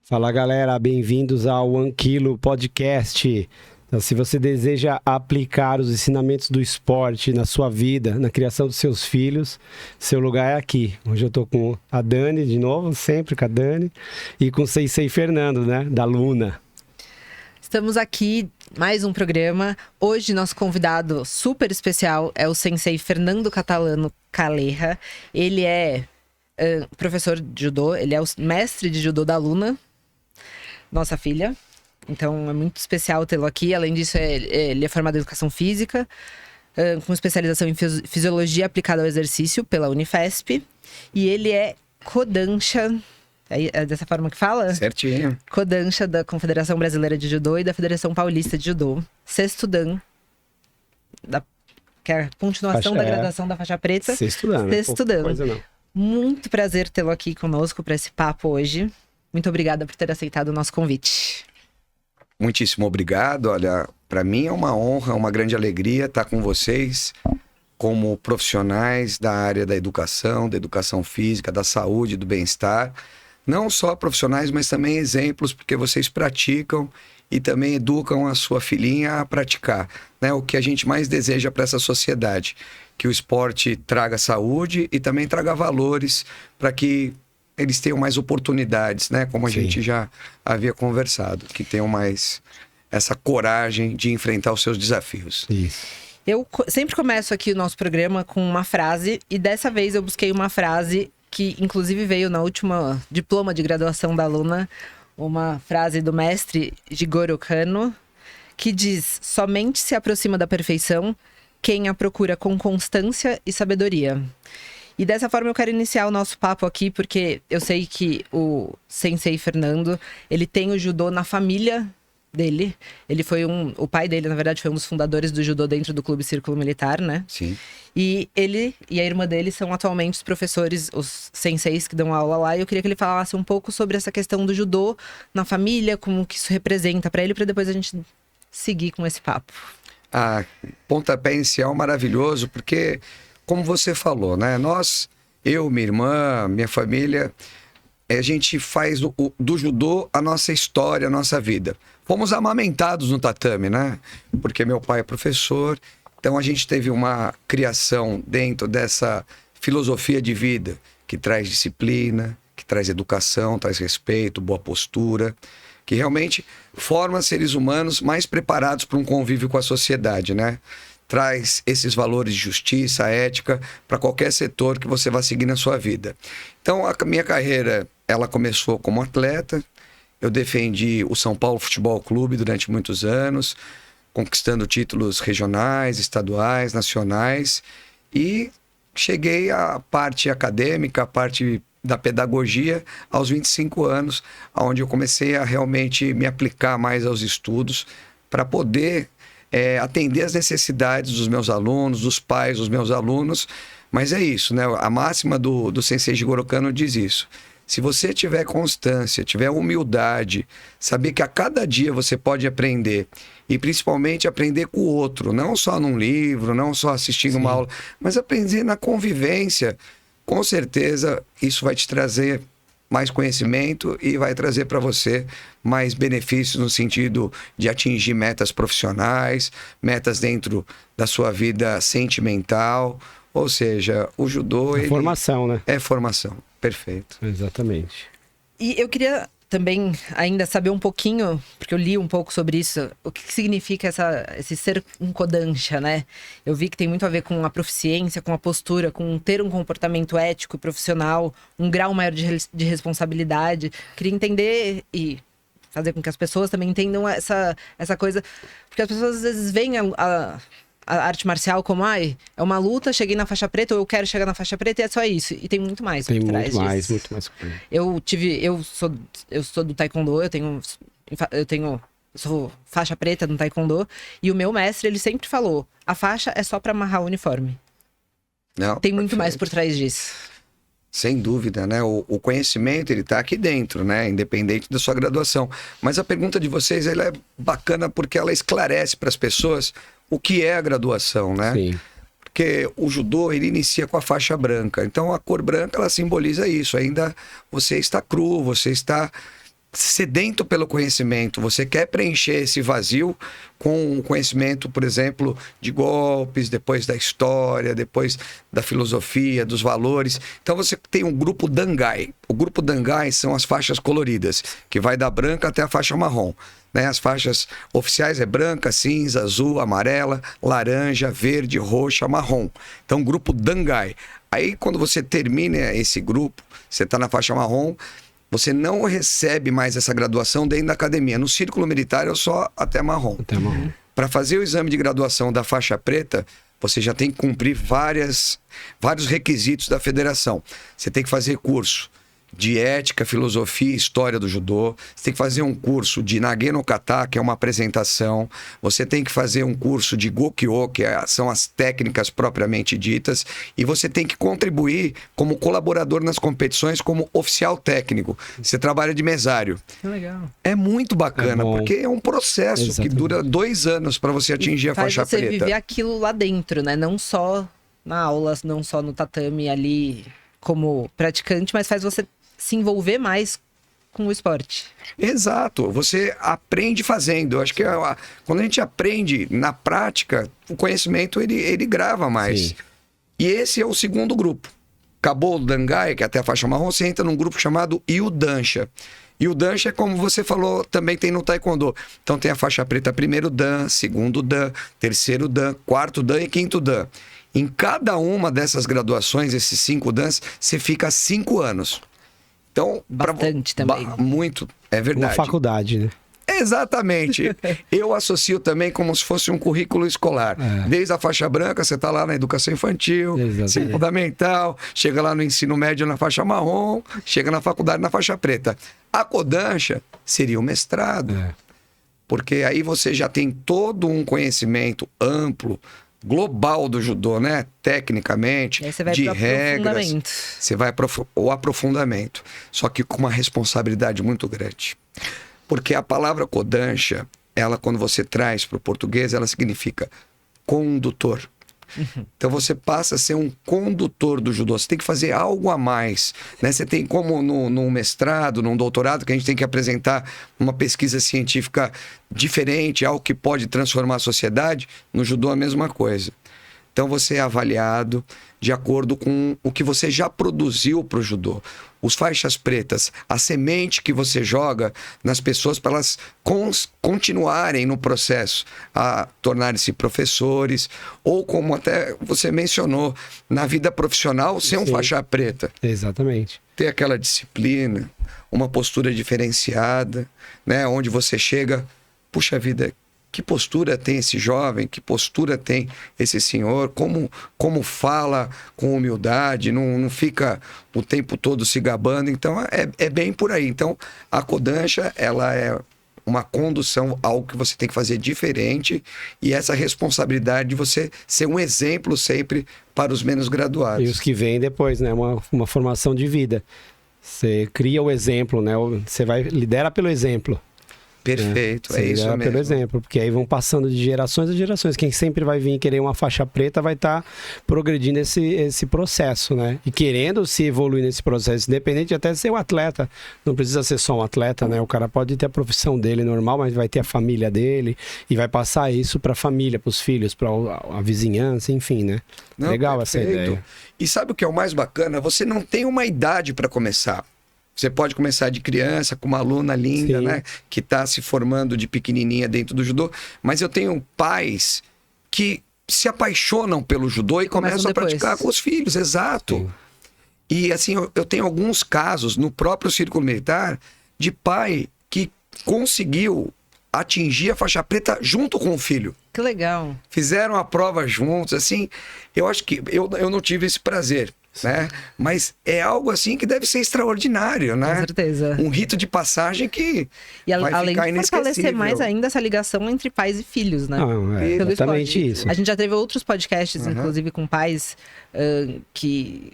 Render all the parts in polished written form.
Fala galera, bem-vindos ao Anquilo Podcast. Então, se você deseja aplicar os ensinamentos do esporte na sua vida, na criação dos seus filhos, seu lugar é aqui. Hoje eu estou com a Dani de novo, sempre com a Dani, e com o Sensei Fernando, né, da Luna. Estamos aqui, mais um programa. Hoje nosso convidado super especial é o Sensei Fernando Catalano Calleja. Ele é professor de judô, ele é o mestre de judô da Luna, nossa filha. Então é muito especial tê-lo aqui. Além disso, ele é formado em Educação Física, com especialização em Fisiologia aplicada ao exercício pela Unifesp. E ele é Kodansha, é dessa forma que fala? Certinho. Kodansha da Confederação Brasileira de Judô e da Federação Paulista de Judô. Sexto Dan, que é a continuação da graduação da faixa preta. Sexto Dan. Sexto Dan. Coisa não. Muito prazer tê-lo aqui conosco para esse papo hoje. Muito obrigada por ter aceitado o nosso convite. Muitíssimo obrigado. Olha, para mim é uma honra, uma grande alegria estar com vocês como profissionais da área da educação física, da saúde, do bem-estar. Não só profissionais, mas também exemplos, porque vocês praticam e também educam a sua filhinha a praticar, né? O que a gente mais deseja para essa sociedade, que o esporte traga saúde e também traga valores para que eles tenham mais oportunidades, né? Como a gente já havia conversado, que tenham mais essa coragem de enfrentar os seus desafios. Isso. Eu sempre começo aqui o nosso programa com uma frase, e dessa vez eu busquei uma frase que inclusive veio na última diploma de graduação da Luna, uma frase do mestre Jigoro Kano, que diz: somente se aproxima da perfeição quem a procura com constância e sabedoria. E dessa forma eu quero iniciar o nosso papo aqui, porque eu sei que o Sensei Fernando, ele tem o judô na família dele. Ele foi o pai dele, na verdade, foi um dos fundadores do judô dentro do Clube Círculo Militar, né? Sim. E ele e a irmã dele são atualmente os professores, os senseis que dão aula lá. E eu queria que ele falasse um pouco sobre essa questão do judô na família, como que isso representa para ele, para depois a gente seguir com esse papo. Ah, pontapé inicial maravilhoso, porque, como você falou, né? Eu, minha irmã, minha família, a gente faz do judô a nossa história, a nossa vida. Fomos amamentados no tatame, né? Porque meu pai é professor, então a gente teve uma criação dentro dessa filosofia de vida que traz disciplina, que traz educação, traz respeito, boa postura, que realmente forma seres humanos mais preparados para um convívio com a sociedade, né? Traz esses valores de justiça, ética, para qualquer setor que você vá seguir na sua vida. Então, a minha carreira, ela começou como atleta. Eu defendi o São Paulo Futebol Clube durante muitos anos, conquistando títulos regionais, estaduais, nacionais. E cheguei à parte acadêmica, à parte da pedagogia, aos 25 anos, onde eu comecei a realmente me aplicar mais aos estudos para poder atender as necessidades dos meus alunos, dos pais dos meus alunos. Mas é isso, né? A máxima do Sensei Jigoro Kano diz isso. Se você tiver constância, tiver humildade, saber que a cada dia você pode aprender, e principalmente aprender com o outro, não só num livro, não só assistindo uma aula, mas aprender na convivência, com certeza isso vai te trazer mais conhecimento e vai trazer para você mais benefícios no sentido de atingir metas profissionais, metas dentro da sua vida sentimental. Ou seja, o judô... É formação, né? É formação, perfeito. Exatamente. E eu queria também ainda saber um pouquinho, porque eu li um pouco sobre isso, o que significa esse ser um Kodansha, né? Eu vi que tem muito a ver com a proficiência, com a postura, com ter um comportamento ético, profissional, um grau maior de responsabilidade. Queria entender e fazer com que as pessoas também entendam essa coisa, porque as pessoas às vezes veem a arte marcial como, é uma luta, cheguei na faixa preta, ou eu quero chegar na faixa preta, e é só isso. E tem muito mais por trás disso. Muito mais. Eu sou do Taekwondo, eu sou faixa preta no Taekwondo, e o meu mestre, ele sempre falou, a faixa é só para amarrar o uniforme. Não, tem muito mais por trás disso. Sem dúvida, né? O conhecimento, ele tá aqui dentro, né? Independente da sua graduação. Mas a pergunta de vocês, ela é bacana porque ela esclarece para as pessoas o que é a graduação, né? Sim. Porque o judô, ele inicia com a faixa branca. Então, a cor branca, ela simboliza isso. Ainda você está cru, você está sedento pelo conhecimento, você quer preencher esse vazio com o conhecimento, por exemplo, de golpes, depois da história, depois da filosofia, dos valores. Então você tem um grupo Dangai. O grupo Dangai são as faixas coloridas, que vai da branca até a faixa marrom. Né? As faixas oficiais é branca, cinza, azul, amarela, laranja, verde, roxa, marrom. Então, grupo Dangai. Aí, quando você termina esse grupo, você está na faixa marrom, você não recebe mais essa graduação dentro da academia. No círculo militar, eu só até marrom. Para fazer o exame de graduação da faixa preta, você já tem que cumprir vários requisitos da federação. Você tem que fazer curso de ética, filosofia e história do judô. Você tem que fazer um curso de Nage no Kata, que é uma apresentação. Você tem que fazer um curso de Gokyo, que são as técnicas propriamente ditas. E você tem que contribuir como colaborador nas competições como oficial técnico. Você trabalha de mesário. Que legal. É muito bacana, porque é um processo que dura 2 anos para você atingir a faixa preta. Você viver aquilo lá dentro, né? Não só na aula, não só no tatame ali como praticante, mas faz você se envolver mais com o esporte. Exato, você aprende fazendo. Eu acho que quando a gente aprende na prática, o conhecimento ele grava mais. Sim. E esse é o segundo grupo. Acabou o Dangai, que é até a faixa marrom, você entra num grupo chamado Yudansha. Yudansha é como você falou, também tem no Taekwondo. Então tem a faixa preta primeiro Dan, segundo Dan, terceiro Dan, quarto Dan e quinto Dan. Em cada uma dessas graduações, esses 5 Dans, você fica 5 anos. Então, bastante também. Muito, é verdade. Uma faculdade, né? Exatamente. Eu associo também como se fosse um currículo escolar. Desde a faixa branca, você está lá na educação infantil, ensino fundamental, chega lá no ensino médio na faixa marrom, chega na faculdade na faixa preta. A Kodansha seria o mestrado. Porque aí você já tem todo um conhecimento amplo, global do judô, né? Tecnicamente, de regras. Você vai para o aprofundamento. Só que com uma responsabilidade muito grande. Porque a palavra Kodansha, ela, quando você traz para o português, ela significa condutor. Então você passa a ser um condutor do judô. Você tem que fazer algo a mais, né? Você tem como num mestrado, num doutorado, que a gente tem que apresentar uma pesquisa científica diferente, algo que pode transformar a sociedade. No judô a mesma coisa. Então você é avaliado de acordo com o que você já produziu para o judô. Os faixas pretas, a semente que você joga nas pessoas para elas continuarem no processo, a tornarem-se professores, ou como até você mencionou, na vida profissional, ser um faixa preta. Exatamente. Ter aquela disciplina, uma postura diferenciada, né? Onde você chega, puxa vida, que postura tem esse jovem, que postura tem esse senhor, como fala com humildade, não fica o tempo todo se gabando. Então, é bem por aí. Então, a Kodansha, ela é uma condução, algo que você tem que fazer diferente, e essa responsabilidade de você ser um exemplo sempre para os menos graduados. E os que vêm depois, né? Uma formação de vida. Você cria o exemplo, né? Você lidera pelo exemplo. Perfeito, é isso mesmo. Pelo exemplo, porque aí vão passando de gerações a gerações. Quem sempre vai vir querer uma faixa preta vai estar progredindo esse processo, né? E querendo se evoluir nesse processo, independente até de ser um atleta. Não precisa ser só um atleta, né? O cara pode ter a profissão dele normal, mas vai ter a família dele e vai passar isso para a família, para os filhos, para a vizinhança, enfim, né? Não, legal perfeito. Essa ideia. E sabe o que é o mais bacana? Você não tem uma idade para começar. Você pode começar de criança, com uma aluna linda, né? Que está se formando de pequenininha dentro do judô. Mas eu tenho pais que se apaixonam pelo judô e começam a praticar com os filhos. Exato. Sim. E assim, eu tenho alguns casos no próprio círculo militar de pai que conseguiu atingir a faixa preta junto com o filho. Que legal. Fizeram a prova juntos, assim. Eu acho que eu não tive esse prazer. Né? Mas é algo assim que deve ser extraordinário, né? Com certeza. Um rito de passagem que vai além ficar de fortalecer mais ainda essa ligação entre pais e filhos, né? Exatamente isso. A gente já teve outros podcasts, inclusive com pais que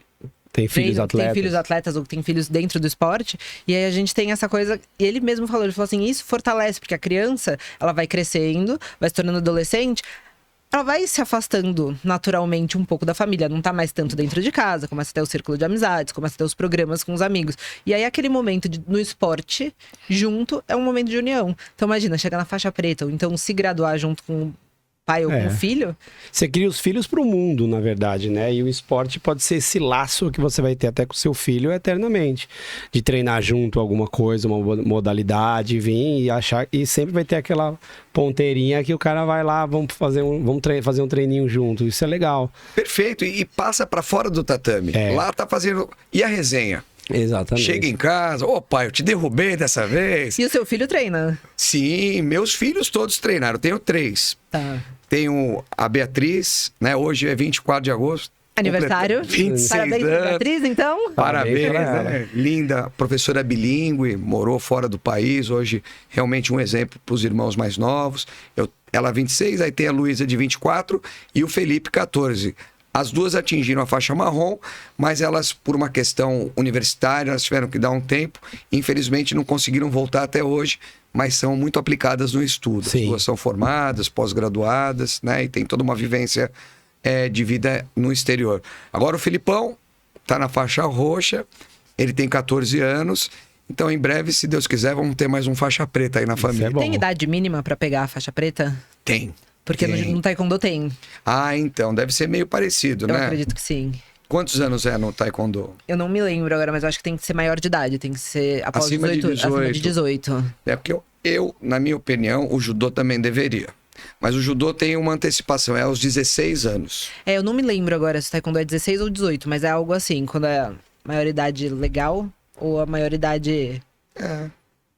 tem filhos atletas ou que tem filhos dentro do esporte, e aí a gente tem essa coisa, e ele mesmo falou assim, isso fortalece, porque a criança, ela vai crescendo, vai se tornando adolescente, ela vai se afastando naturalmente um pouco da família. Não tá mais tanto dentro de casa, começa a ter o círculo de amizades, começa a ter os programas com os amigos. E aí aquele momento no esporte, junto, é um momento de união. Então imagina, chegar na faixa preta, ou então se graduar junto com o pai ou com o filho. Você cria os filhos pro mundo, na verdade, né? E o esporte pode ser esse laço que você vai ter até com o seu filho eternamente. De treinar junto alguma coisa, uma modalidade, vir e achar... E sempre vai ter aquela ponteirinha que o cara vai lá, vamos fazer um treininho junto. Isso é legal. Perfeito. E passa pra fora do tatame. Lá tá fazendo... E a resenha? Exatamente. Chega em casa, pai, eu te derrubei dessa vez. E o seu filho treina? Sim, meus filhos todos treinaram. Eu tenho 3. Tá. Tenho a Beatriz, né? Hoje é 24 de agosto. Aniversário. 26 Parabéns anos. pra Beatriz, então. Parabéns, Parabéns, né? Linda, professora bilíngue, morou fora do país. Hoje, realmente um exemplo para os irmãos mais novos. Ela 26, aí tem a Luísa de 24 e o Felipe 14. As duas atingiram a faixa marrom, mas elas, por uma questão universitária, elas tiveram que dar um tempo. Infelizmente, não conseguiram voltar até hoje, mas são muito aplicadas no estudo. Sim. As duas são formadas, pós-graduadas, né? E tem toda uma vivência de vida no exterior. Agora, o Filipão está na faixa roxa, ele tem 14 anos. Então, em breve, se Deus quiser, vamos ter mais um faixa preta aí na família. bom. Tem idade mínima pra pegar a faixa preta? Tem. Porque no Taekwondo tem. Ah, então, deve ser meio parecido, Eu né? acredito que sim. Quantos anos é no Taekwondo? Eu não me lembro agora, mas eu acho que tem que ser maior de idade. Tem que ser após Acima de 18. Acima de 18. É porque eu, na minha opinião, o judô também deveria. Mas o judô tem uma antecipação, é aos 16 anos. Eu não me lembro agora se o Taekwondo é 16 ou 18, mas é algo assim, quando é a maioridade legal ou a maioridade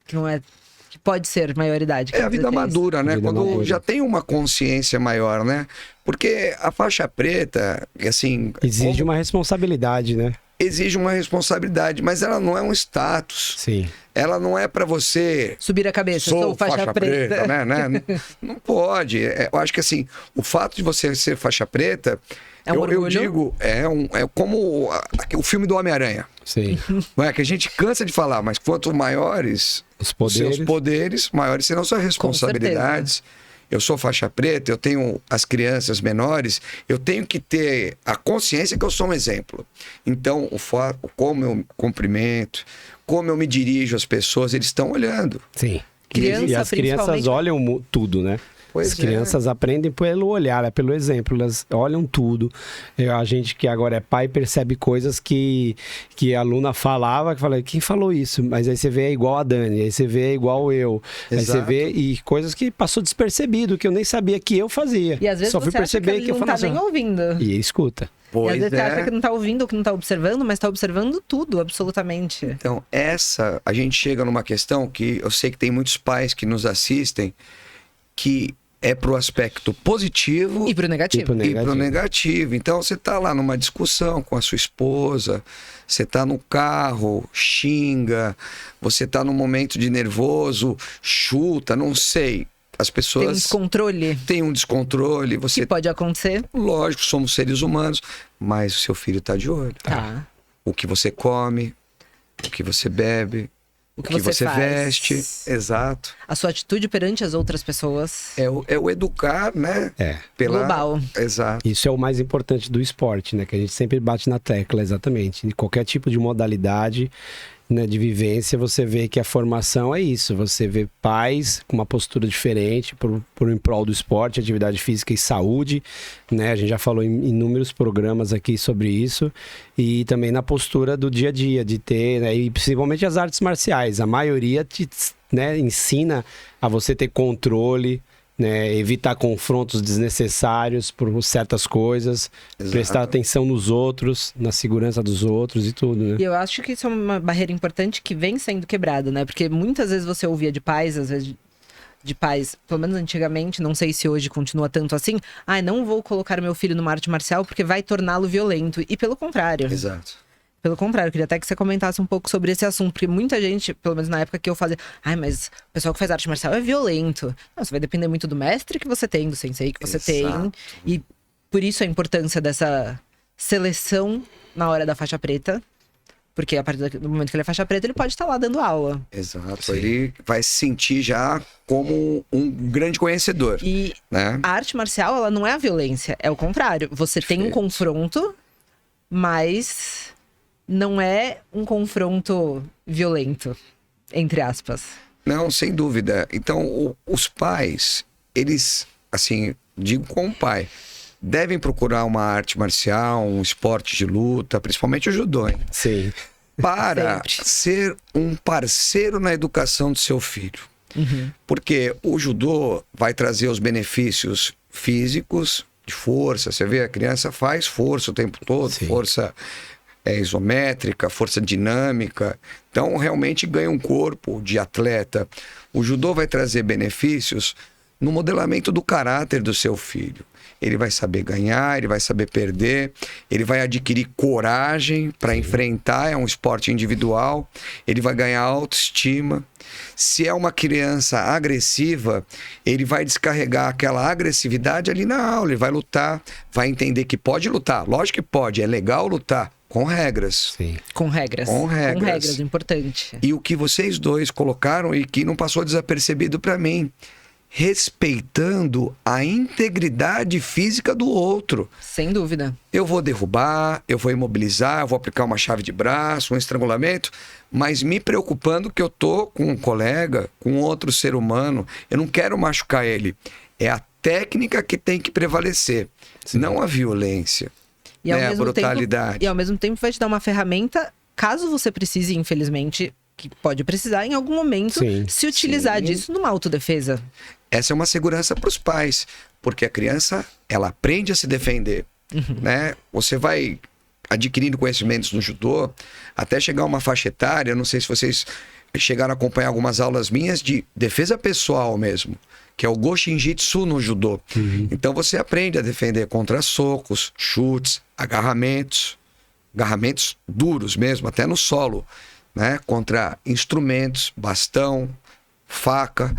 que não é... que pode ser maioridade. Que É a vida 16. madura, né? Vida Quando madura. já tem uma consciência maior, né? Porque a faixa preta, assim... Exige uma responsabilidade, né? Exige uma responsabilidade, mas ela não é um status. Sim. Ela não é pra você... Subir a cabeça, sou faixa preta. né? Não pode. Eu acho que assim, o fato de você ser faixa preta, É um eu orgulho? digo, é como o filme do Homem-Aranha. Sim. Não é que a gente cansa de falar, mas quanto maiores Os os poderes. seus poderes, maiores serão suas responsabilidades. Eu sou faixa preta, eu tenho as crianças menores, eu tenho que ter a consciência que eu sou um exemplo. Então, como eu cumprimento, como eu me dirijo às pessoas, eles estão olhando. Sim. Criança, E as crianças principalmente. olham tudo, né? Pois As crianças aprendem pelo olhar, pelo exemplo, elas olham tudo. A gente que agora é pai percebe coisas que a aluna falava, que fala, quem falou isso? Mas aí você vê é igual a Dani, aí você vê é igual eu. Aí você Exato. vê e coisas que passou despercebido, que eu nem sabia que eu fazia. E às vezes Só fui você acha que perceber ele que eu não tá falava nem ouvindo. E escuta. E às Pois vezes você acha é. que não tá ouvindo ou que não tá observando, mas tá observando tudo, absolutamente. Então, a gente chega numa questão que eu sei que tem muitos pais que nos assistem, que é pro aspecto positivo E pro negativo. E pro e pro negativo. Então, você tá lá numa discussão com a sua esposa, você tá no carro, xinga, você tá num momento de nervoso, chuta, não sei. As Tem um pessoas descontrole têm um descontrole, você... que pode acontecer. Lógico, somos seres humanos, mas o seu filho tá de olho. Tá. O que você come, o que você bebe, o que você você faz. veste. Exato. A sua atitude perante as outras pessoas. É o educar, né? É. Global. Exato. Isso é o mais importante do esporte, né? Que a gente sempre bate na tecla, exatamente. Em qualquer tipo de modalidade, né, de vivência, você vê que a formação é isso. Você vê pais com uma postura diferente em prol do esporte, atividade física e saúde, né? A gente já falou em inúmeros programas aqui sobre isso. E também na postura do dia a dia, de ter, né, e principalmente as artes marciais. A maioria te, né, ensina a você ter controle, né, evitar confrontos desnecessários por certas coisas, Exato. prestar atenção nos outros, na segurança dos outros e tudo, né? E eu acho que isso é uma barreira importante que vem sendo quebrada, né? Porque muitas vezes você ouvia de pais, às vezes de pais, pelo menos antigamente, não sei se hoje continua tanto assim, não vou colocar meu filho numa arte marcial porque vai torná-lo violento. E pelo contrário. Exato. Pelo contrário, eu queria até que você comentasse um pouco sobre esse assunto, porque muita gente, pelo menos na época que eu fazia, mas o pessoal que faz arte marcial é violento. Não, isso vai depender muito do mestre que você tem, do sensei que você tem. E por isso a importância dessa seleção na hora da faixa preta. Porque a partir do momento que ele é faixa preta, ele pode estar lá dando aula. Exato. Sim. Ele vai se sentir já como um grande conhecedor. E Né? a arte marcial, ela não é a violência. É o contrário. Você tem um Perfeito. confronto, mas não é um confronto violento, entre aspas. Não, sem dúvida. Então, os pais, eles, assim, digo como pai, devem procurar uma arte marcial, um esporte de luta, principalmente o judô, hein? Sim. Para Sempre. ser um parceiro na educação do seu filho. Porque o judô vai trazer os benefícios físicos, de força. Você vê, a criança faz força o tempo todo, Sim. força isométrica, força dinâmica. Então, realmente ganha um corpo de atleta. O judô vai trazer benefícios no modelamento do caráter do seu filho. Ele vai saber ganhar, ele vai saber perder, ele vai adquirir coragem para enfrentar, é um esporte individual, ele vai ganhar autoestima. Se é uma criança agressiva, ele vai descarregar aquela agressividade ali na aula, ele vai lutar, vai entender que pode lutar. Lógico que pode, é legal lutar, com regras. Sim. Com regras. Com regras. Com regras, importante. E o que vocês dois colocaram e que não passou desapercebido para mim, respeitando a integridade física do outro. Sem dúvida. Eu vou derrubar, eu vou imobilizar, eu vou aplicar uma chave de braço, um estrangulamento, mas me preocupando que eu tô com um colega, com outro ser humano, eu não quero machucar ele. É a técnica que tem que prevalecer, não a violência, E ao né? A mesmo brutalidade. tempo, e ao mesmo tempo vai te dar uma ferramenta, caso você precise, infelizmente, que pode precisar em algum momento, Sim. se utilizar Sim. disso numa autodefesa. Essa é uma segurança para os pais, porque a criança, ela aprende a se defender, né? Você vai adquirindo conhecimentos no judô até chegar a uma faixa etária, eu não sei se vocês chegaram a acompanhar algumas aulas minhas de defesa pessoal mesmo, que é o Goshinjitsu no judô. Então você aprende a defender contra socos, chutes, agarramentos duros mesmo, até no solo, né? Contra instrumentos, bastão, faca.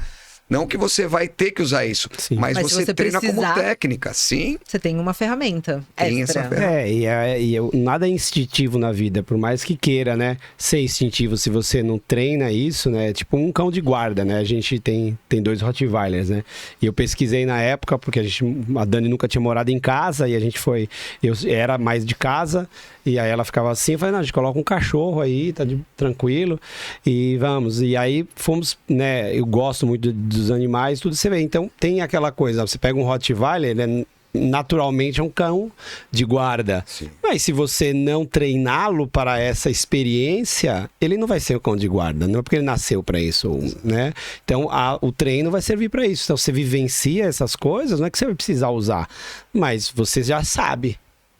Não que você vai ter que usar isso, Sim. mas Mas se você você treina precisar- como técnica, sim. Você tem uma ferramenta Tem extra. essa ferramenta. Nada é instintivo na vida, por mais que queira, né? Ser instintivo, se você não treina isso, né? É tipo um cão de guarda, né? A gente tem 2 Rottweilers, né? E eu pesquisei na época, porque a Dani nunca tinha morado em casa e a gente foi... Eu era mais de casa e aí ela ficava assim, eu falei, não, a gente coloca um cachorro aí, tá tranquilo e vamos. E aí fomos, né? Eu gosto muito dos animais, tudo você vê. Então tem aquela coisa, você pega um Rottweiler, né? Naturalmente é um cão de guarda. Sim. Mas se você não treiná-lo para essa experiência, ele não vai ser um cão de guarda. Não é porque ele nasceu para isso, né? Então o treino vai servir para isso. Então você vivencia essas coisas, não é que você vai precisar usar, mas você já sabe.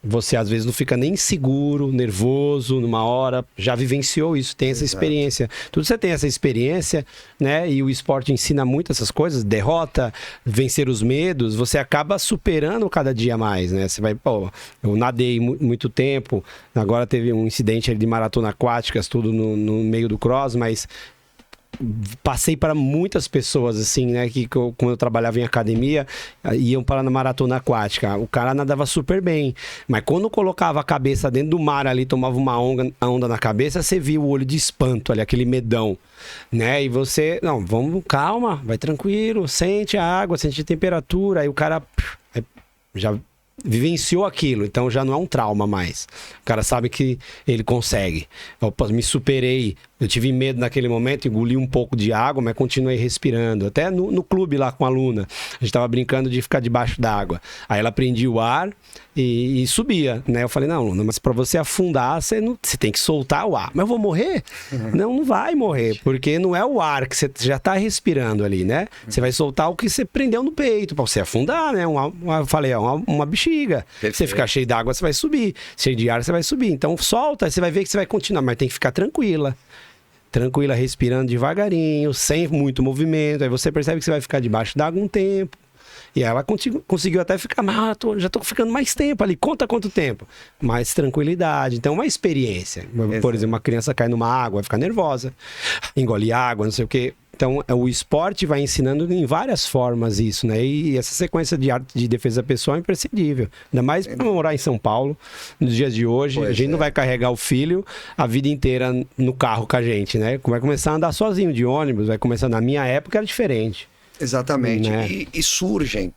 Você às vezes não fica nem seguro, nervoso numa hora, já vivenciou isso, tem essa Exato. experiência. Tudo você tem essa experiência, né? E o esporte ensina muito essas coisas, derrota, vencer os medos, você acaba superando cada dia mais, né? Você vai, pô, eu nadei muito tempo, agora teve um incidente ali de maratona aquáticas, tudo no meio do cross, mas passei para muitas pessoas, assim, né? Que quando eu trabalhava em academia, iam para a maratona aquática. O cara nadava super bem. Mas quando colocava a cabeça dentro do mar ali, tomava uma onda na cabeça, você via o olho de espanto ali, aquele medão, né? E você, não, vamos, calma, vai tranquilo, sente a água, sente a temperatura. Aí o cara já vivenciou aquilo, então já não é um trauma mais. O cara sabe que ele consegue. Opa, me superei. Eu tive medo naquele momento, engoli um pouco de água, mas continuei respirando. Até no clube lá com a Luna, a gente tava brincando de ficar debaixo d'água. Aí ela prendia o ar e subia, né? Eu falei, não, Luna, mas para você afundar, você tem que soltar o ar. Mas eu vou morrer? Não vai morrer, porque não é o ar que você já tá respirando ali, né? Você vai soltar o que você prendeu no peito, para você afundar, né? Eu falei, uma bexiga. Perfeito. Você ficar cheio d'água, você vai subir. Cheio de ar, você vai subir. Então solta, você vai ver que você vai continuar, mas tem que ficar tranquila, respirando devagarinho, sem muito movimento. Aí você percebe que você vai ficar debaixo d'água um tempo. E ela conseguiu até ficar, já tô ficando mais tempo ali. Conta quanto tempo? Mais tranquilidade. Então, uma experiência. Por exemplo, uma criança cai numa água, vai ficar nervosa. Engole água, não sei o quê. Então, o esporte vai ensinando em várias formas isso, né? E essa sequência de arte de defesa pessoal é imprescindível. Ainda mais para morar em São Paulo, nos dias de hoje. A gente não vai carregar o filho a vida inteira no carro com a gente, né? Vai começar a andar sozinho de ônibus, vai começar... Na minha época era diferente. Exatamente. Né? E surgem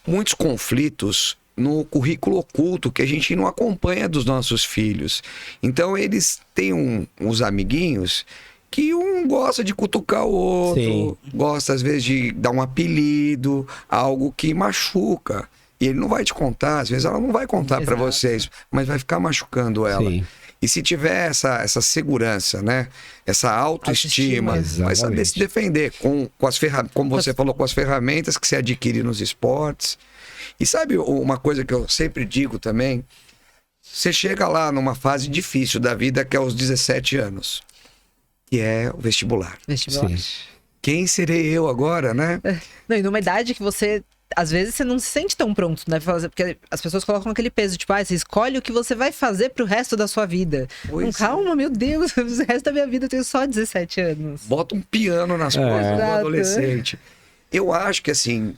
muitos conflitos no currículo oculto que a gente não acompanha dos nossos filhos. Então, eles têm uns amiguinhos... que um gosta de cutucar o outro, Sim. gosta às vezes de dar um apelido, algo que machuca. E ele não vai te contar, às vezes ela não vai contar para vocês, mas vai ficar machucando ela. Sim. E se tiver essa segurança, né? Essa autoestima, vai saber se defender com as ferramentas, como você falou, com as ferramentas que se adquire nos esportes. E sabe uma coisa que eu sempre digo também? Você chega lá numa fase difícil da vida, que é aos 17 anos. Que é o vestibular. Vestibular. Sim. Quem serei eu agora, né? Não, e numa idade que você... Às vezes você não se sente tão pronto, né? Porque as pessoas colocam aquele peso, tipo, você escolhe o que você vai fazer pro resto da sua vida. Não, calma, meu Deus, o resto da minha vida eu tenho só 17 anos. Bota um piano nas costas do adolescente. Eu acho que assim,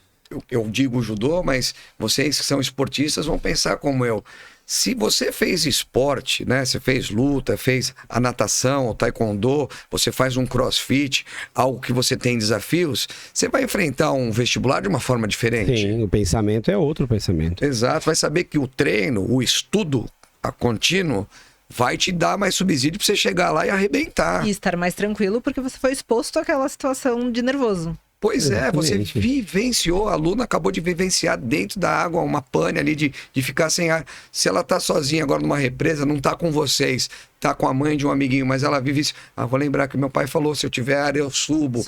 eu digo judô, mas vocês que são esportistas vão pensar como eu. Se você fez esporte, né? Você fez luta, fez a natação, o taekwondo, você faz um crossfit, algo que você tem desafios, você vai enfrentar um vestibular de uma forma diferente. Sim, o pensamento é outro pensamento. Exato, vai saber que o treino, o estudo a contínuo, vai te dar mais subsídio para você chegar lá e arrebentar. E estar mais tranquilo porque você foi exposto àquela situação de nervoso. Pois é, você Exatamente. vivenciou, a aluna acabou de vivenciar dentro da água uma pane ali de ficar sem ar. Se ela tá sozinha agora numa represa, não tá com vocês, tá com a mãe de um amiguinho, mas ela vive isso. Vou lembrar que meu pai falou, se eu tiver ar eu subo.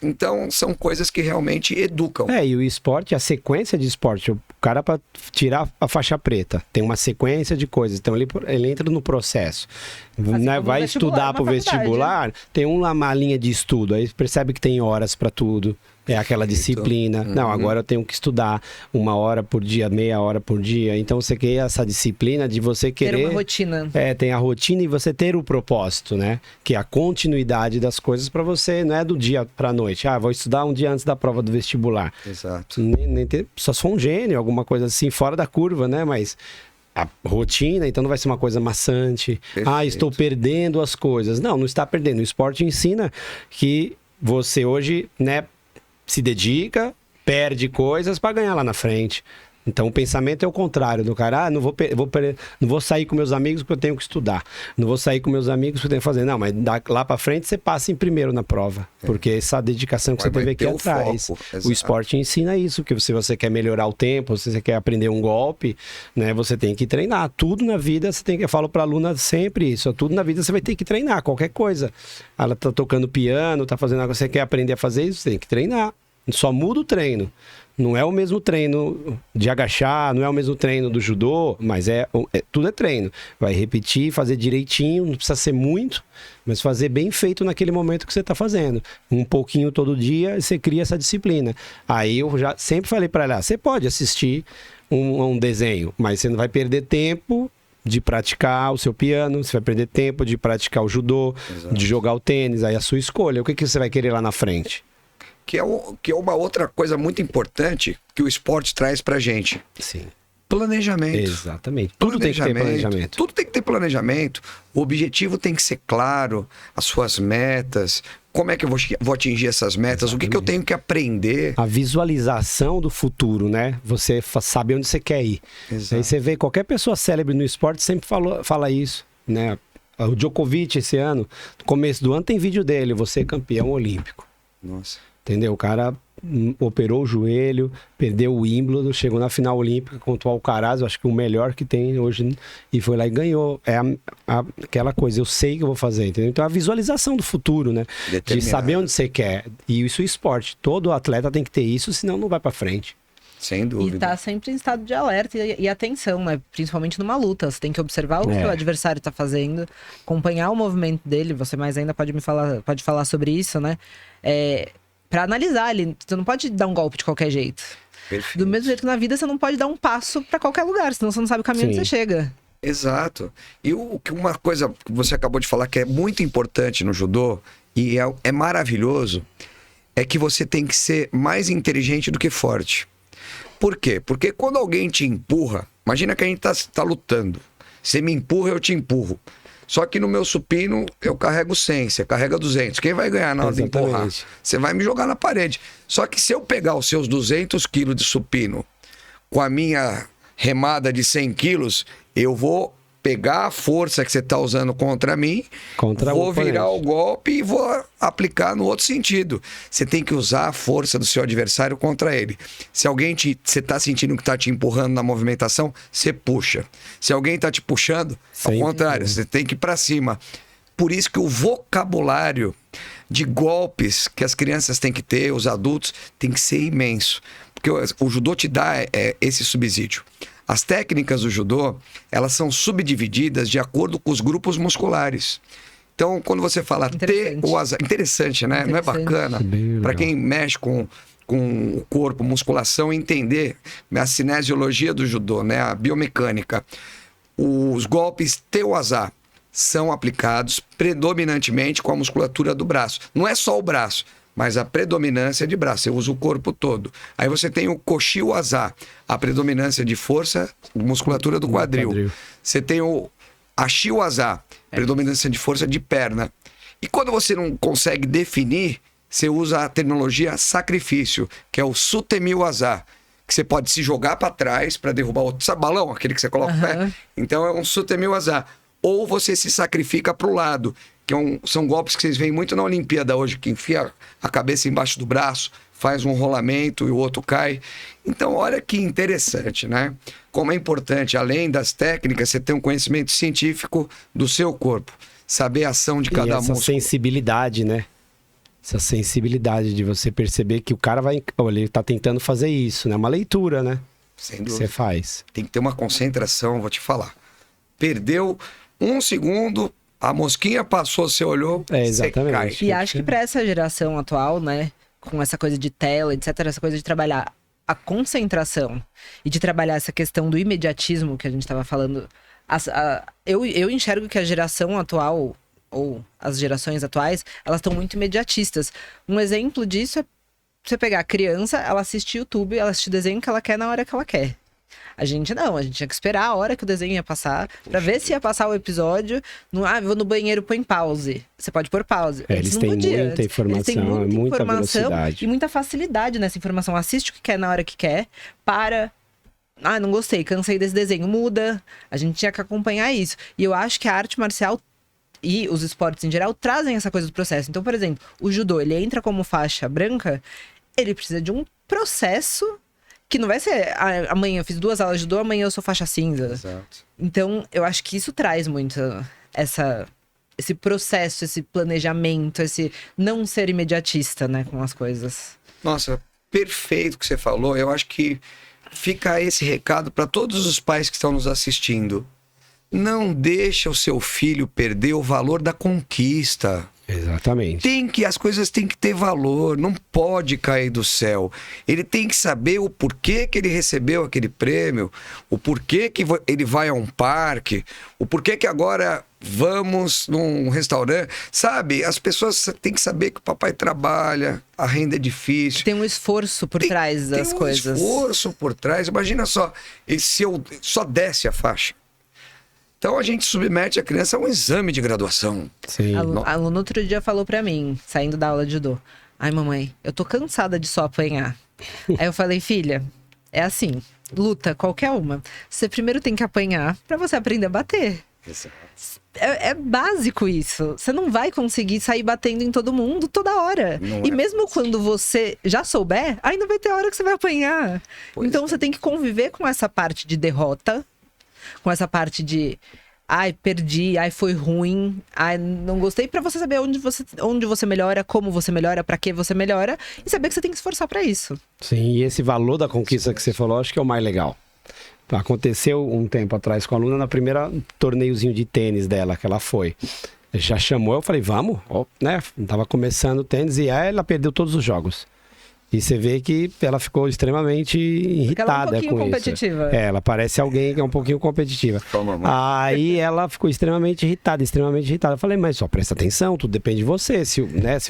Então, são coisas que realmente educam. E o esporte, a sequência de esporte, o cara para tirar a faixa preta, tem uma sequência de coisas, então ele entra no processo. Né? Vai estudar para o vestibular, tem uma linha de estudo, aí percebe que tem horas para tudo. É aquela disciplina. Não, agora eu tenho que estudar 1 hora por dia, meia hora por dia. Então você quer essa disciplina de você querer... Ter uma rotina. Tem a rotina e você ter o propósito, né? Que é a continuidade das coisas para você, não é do dia para a noite. Vou estudar um dia antes da prova do vestibular. Exato. Só sou um gênio, alguma coisa assim, fora da curva, né? Mas... a rotina, então não vai ser uma coisa maçante. Perfeito. Estou perdendo as coisas. Não está perdendo. O esporte ensina que você hoje, né, se dedica, perde coisas para ganhar lá na frente. Então o pensamento é o contrário do cara. Não vou sair com meus amigos porque eu tenho que estudar. Não vou sair com meus amigos porque eu tenho que fazer. Não, mas lá para frente você passa em primeiro na prova. Porque essa dedicação que você teve aqui atrás. O esporte ensina isso, que se você quer melhorar o tempo, se você quer aprender um golpe, né, você tem que treinar. Tudo na vida você tem que... Eu falo para aluna sempre isso. Tudo na vida você vai ter que treinar, qualquer coisa. Ela tá tocando piano, tá fazendo algo, você quer aprender a fazer isso, você tem que treinar. Só muda o treino. Não é o mesmo treino de agachar, não é o mesmo treino do judô, mas tudo é treino. Vai repetir, fazer direitinho, não precisa ser muito, mas fazer bem feito naquele momento que você está fazendo. Um pouquinho todo dia, você cria essa disciplina. Aí eu já sempre falei para ela, você pode assistir um desenho, mas você não vai perder tempo de praticar o seu piano, você vai perder tempo de praticar o judô, de jogar o tênis, aí a sua escolha. O que você vai querer lá na frente? Que é uma outra coisa muito importante que o esporte traz pra gente. Sim. Planejamento. Exatamente. Tudo tem que ter planejamento. Tudo tem que ter planejamento. O objetivo tem que ser claro, as suas metas, como é que eu vou atingir essas metas, o que eu tenho que aprender. A visualização do futuro, né? Você sabe onde você quer ir. Exato. Aí você vê, qualquer pessoa célebre no esporte sempre fala isso, né? O Djokovic esse ano, no começo do ano tem vídeo dele, você campeão olímpico. Nossa. Entendeu? O cara operou o joelho, perdeu o Wimbledon, chegou na final olímpica contra o Alcaraz, eu acho que o melhor que tem hoje, e foi lá e ganhou. É aquela coisa, eu sei que eu vou fazer, entendeu? Então a visualização do futuro, né? De saber onde você quer. E isso é esporte. Todo atleta tem que ter isso, senão não vai pra frente. Sem dúvida. E tá sempre em estado de alerta e atenção, né? Principalmente numa luta. Você tem que observar o que o adversário tá fazendo, acompanhar o movimento dele. Você mais ainda pode falar sobre isso, né? pra analisar ali. Você não pode dar um golpe de qualquer jeito. Perfeito. Do mesmo jeito que na vida você não pode dar um passo pra qualquer lugar, senão você não sabe o caminho onde Sim. você chega. Exato. E uma coisa que você acabou de falar que é muito importante no judô, e é maravilhoso, é que você tem que ser mais inteligente do que forte. Por quê? Porque quando alguém te empurra, imagina que a gente tá lutando. Você me empurra, eu te empurro. Só que no meu supino eu carrego 100, você carrega 200. Quem vai ganhar na hora de empurrar? Exatamente. Você vai me jogar na parede. Só que se eu pegar os seus 200 quilos de supino com a minha remada de 100 quilos, eu vou pegar a força que você está usando contra mim, vou virar o golpe e vou aplicar no outro sentido. Você tem que usar a força do seu adversário contra ele. Se alguém você está sentindo que está te empurrando na movimentação, você puxa. Se alguém está te puxando, ao contrário, você tem que ir para cima. Por isso que o vocabulário de golpes que as crianças têm que ter, os adultos, tem que ser imenso. Porque o judô te dá esse subsídio. As técnicas do judô, elas são subdivididas de acordo com os grupos musculares. Então, quando você fala ter o azar... Interessante, né? Não é bacana? Para quem mexe com o corpo, musculação, entender a cinesiologia do judô, né? A biomecânica. Os golpes Teuazá são aplicados predominantemente com a musculatura do braço. Não é só o braço, mas a predominância de braço, você usa o corpo todo. Aí você tem o Koshi-Waza, a predominância de força, musculatura do quadril. Você tem o Ashi-Waza, predominância de força de perna. E quando você não consegue definir, você usa a terminologia sacrifício, que é o Sutemi-Waza, que você pode se jogar para trás para derrubar outro. Sabe balão, aquele que você coloca o pé? Então é um Sutemi-Waza. Ou você se sacrifica para o lado, que são golpes que vocês veem muito na Olimpíada hoje, que enfia a cabeça embaixo do braço, faz um rolamento e o outro cai. Então, olha que interessante, né? Como é importante, além das técnicas, você ter um conhecimento científico do seu corpo, saber a ação de cada músculo. Essa sensibilidade, né? Essa sensibilidade de você perceber que o cara ele tá tentando fazer isso, né? Uma leitura, né? Sem dúvida. Que você faz. Tem que ter uma concentração, vou te falar. Perdeu 1 segundo... A mosquinha passou, você olhou, você cai. E acho que para essa geração atual, né, com essa coisa de tela, etc., essa coisa de trabalhar a concentração e de trabalhar essa questão do imediatismo que a gente estava falando, eu enxergo que a geração atual, ou as gerações atuais, elas estão muito imediatistas. Um exemplo disso é você pegar a criança, ela assiste YouTube, ela assiste o desenho que ela quer na hora que ela quer. A gente não, a gente tinha que esperar a hora que o desenho ia passar, pra ver se ia passar o episódio. Vou no banheiro, põe pause. Você pode pôr pause. Eles têm muita informação, muita velocidade. E muita facilidade nessa informação. Assiste o que quer na hora que quer, para... não gostei, cansei desse desenho, muda. A gente tinha que acompanhar isso. E eu acho que a arte marcial e os esportes em geral trazem essa coisa do processo. Então, por exemplo, o judô, ele entra como faixa branca, ele precisa de um processo... Que não vai ser, amanhã eu fiz 2 aulas de judô, amanhã eu sou faixa cinza. Exato. Então, eu acho que isso traz muito esse processo, esse planejamento, esse não ser imediatista, né, com as coisas. Nossa, perfeito o que você falou. Eu acho que fica esse recado para todos os pais que estão nos assistindo. Não deixa o seu filho perder o valor da conquista. Exatamente. As coisas têm que ter valor, não pode cair do céu. Ele tem que saber o porquê que ele recebeu aquele prêmio, o porquê que ele vai a um parque, o porquê que agora vamos num restaurante. Sabe, as pessoas têm que saber que o papai trabalha, a renda é difícil. Tem um esforço por trás das coisas. Tem um esforço por trás. Imagina só, se eu só desse a faixa. Então a gente submete a criança a um exame de graduação. Sim. A aluno outro dia falou pra mim, saindo da aula de judô: ai, mamãe, eu tô cansada de só apanhar. Aí eu falei: filha, é assim, luta, qualquer uma. Você primeiro tem que apanhar pra você aprender a bater. Exato. É básico isso. Você não vai conseguir sair batendo em todo mundo toda hora. E mesmo quando você já souber, ainda vai ter hora que você vai apanhar. Então você tem que conviver com essa parte de derrota, com essa parte de ai, perdi, ai, foi ruim, ai, não gostei, pra você saber onde você melhora, como você melhora, pra que você melhora, e saber que você tem que se esforçar pra isso. Sim, e esse valor da conquista que você falou, acho que é o mais legal. Aconteceu um tempo atrás com a aluna, na primeira torneiozinho de tênis dela que ela foi. Já chamou, eu falei, vamos, né? Tava começando o tênis e aí ela perdeu todos os jogos. E você vê que ela ficou extremamente irritada ela é um pouquinho com competitiva. isso. Ela parece alguém que é um pouquinho competitiva. Aí ela ficou extremamente irritada. Eu falei, mas só presta atenção, tudo depende de você. Se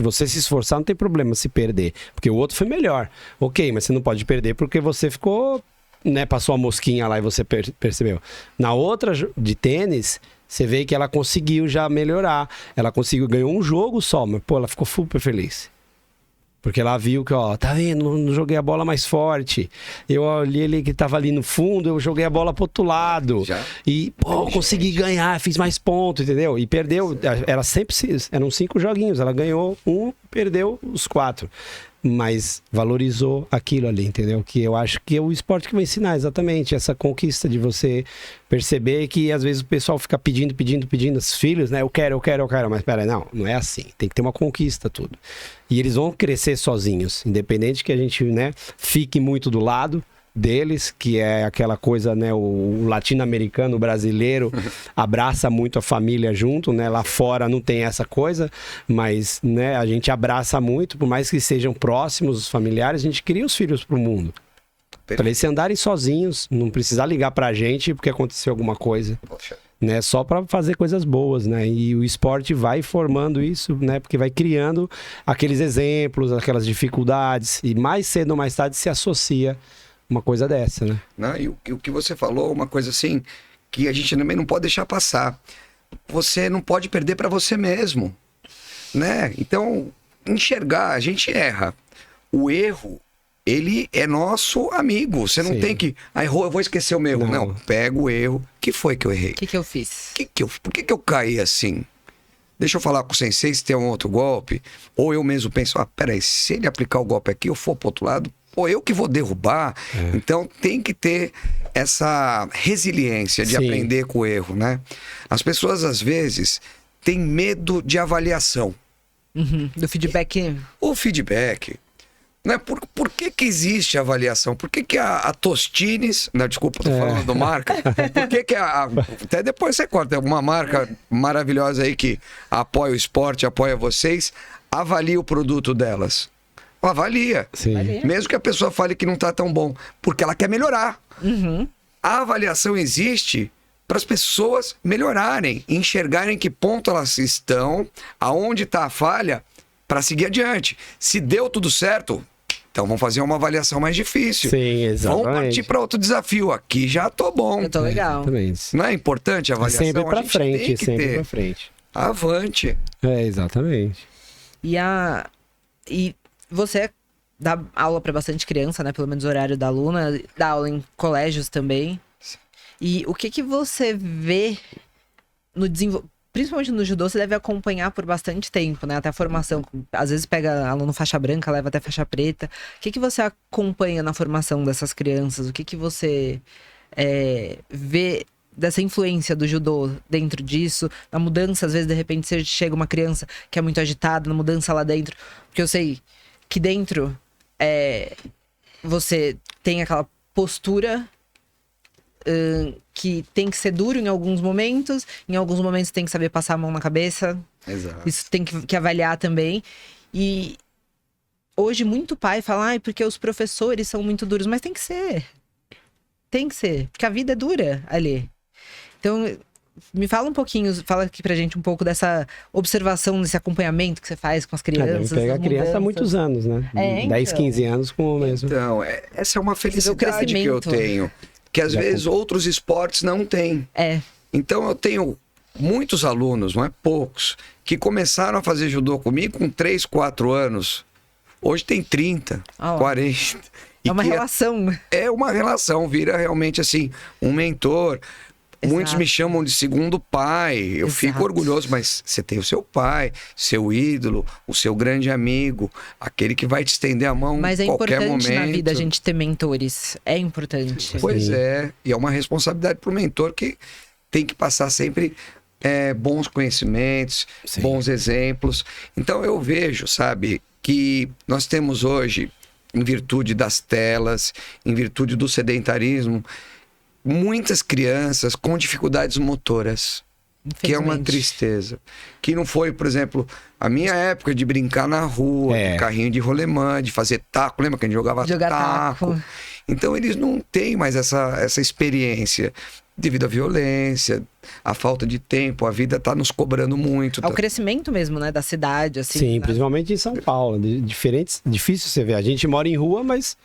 você se esforçar, não tem problema se perder. Porque o outro foi melhor. Ok, mas você não pode perder porque você ficou, né, passou a mosquinha lá e você percebeu. Na outra de tênis, você vê que ela conseguiu já melhorar. Ela conseguiu, ganhou um jogo só, mas pô, ela ficou super feliz. Porque ela viu que, tá vendo, não joguei a bola mais forte. Eu olhei ele que tava ali no fundo, eu joguei a bola pro outro lado. E, consegui ganhar, fiz mais pontos, entendeu? E perdeu, eram 5 joguinhos, ela ganhou um, perdeu os 4. Mas valorizou aquilo ali, entendeu? Que eu acho que é o esporte que vai ensinar exatamente essa conquista de você perceber que às vezes o pessoal fica pedindo os filhos, né? Eu quero, mas peraí, não é assim. Tem que ter uma conquista, tudo. E eles vão crescer sozinhos, independente que a gente, né, fique muito do lado deles, que é aquela coisa, né, o latino-americano, o brasileiro abraça muito a família junto, né, lá fora não tem essa coisa, mas, né, a gente abraça muito, por mais que sejam próximos os familiares, a gente cria os filhos pro mundo. Para eles andarem sozinhos, não precisar ligar pra gente porque aconteceu alguma coisa. Né, só para fazer coisas boas, né? E o esporte vai formando isso, né? Porque vai criando aqueles exemplos, aquelas dificuldades e mais cedo ou mais tarde se associa uma coisa dessa, né? Não, e o que você falou, uma coisa assim, que a gente também não pode deixar passar. Você não pode perder para você mesmo, né? Então, enxergar, a gente erra. O erro, ele é nosso amigo. Você não tem que... errou, eu vou esquecer o meu erro. Não, pega o erro. O que foi que eu errei? O que eu fiz? Por que eu caí assim? Deixa eu falar com o sensei se tem um outro golpe. Ou eu mesmo penso, peraí, se ele aplicar o golpe aqui, eu for pro outro lado, eu que vou derrubar. Então tem que ter essa resiliência de aprender com o erro, né? As pessoas, às vezes, têm medo de avaliação. Do feedback. O feedback, né? Por que existe avaliação? Por que a Tostines... Não, desculpa, tô falando do marca. Por que até depois você corta. Uma marca maravilhosa aí que apoia o esporte, apoia vocês, avalia o produto delas. Avalia. Mesmo que a pessoa fale que não está tão bom, porque ela quer melhorar. A avaliação existe para as pessoas melhorarem, enxergarem que ponto elas estão, aonde está a falha, para seguir adiante. Se deu tudo certo, então vamos fazer uma avaliação mais difícil. Sim, exatamente. Vamos partir para outro desafio. Aqui já tô bom. Eu tô legal. Exatamente. Não é importante a avaliação? Sempre para frente, sempre ter. para frente. Avante. Exatamente. E você dá aula para bastante criança, né? Pelo menos o horário da aluna. Dá aula em colégios também. E o que você vê no desenvolvimento? Principalmente no judô, você deve acompanhar por bastante tempo, né? Até a formação. Às vezes pega aluno faixa branca, leva até faixa preta. O que você acompanha na formação dessas crianças? O que você vê dessa influência do judô dentro disso? Na mudança, às vezes, de repente, você chega uma criança que é muito agitada, na mudança lá dentro. Porque eu sei que dentro você tem aquela postura que tem que ser duro em alguns momentos tem que saber passar a mão na cabeça. Exato. Isso tem que avaliar também. E hoje muito pai fala, porque os professores são muito duros, mas tem que ser, porque a vida é dura ali. Então, me fala um pouquinho, fala aqui pra gente um pouco dessa observação, desse acompanhamento que você faz com as crianças. Pega a criança há muitos anos, né? 10, 15 anos com o mesmo. Então, essa é uma felicidade que eu tenho. Que às vezes outros esportes não têm. Então eu tenho muitos alunos, não é poucos, que começaram a fazer judô comigo com 3, 4 anos. Hoje tem 30, 40. É uma relação. É uma relação, vira realmente assim, um mentor. Exato. Muitos me chamam de segundo pai. Eu fico orgulhoso, mas você tem o seu pai, seu ídolo, o seu grande amigo, aquele que vai te estender a mão em qualquer momento. Mas é importante na vida a gente ter mentores. É importante. Pois é. E é uma responsabilidade para o mentor que tem que passar sempre bons conhecimentos, bons exemplos. Então eu vejo, sabe, que nós temos hoje, em virtude das telas, em virtude do sedentarismo, muitas crianças com dificuldades motoras. que é uma Infelizmente. tristeza. Que não foi, por exemplo, a minha época de brincar na rua, de carrinho de rolemã, de fazer taco. Lembra que a gente jogava Jogar taco? taco. Então eles não têm mais essa experiência devido à violência, à falta de tempo. A vida está nos cobrando muito. É o crescimento mesmo, né, da cidade, assim. Sim, né? principalmente em São Paulo. Difícil você ver. A gente mora em rua, mas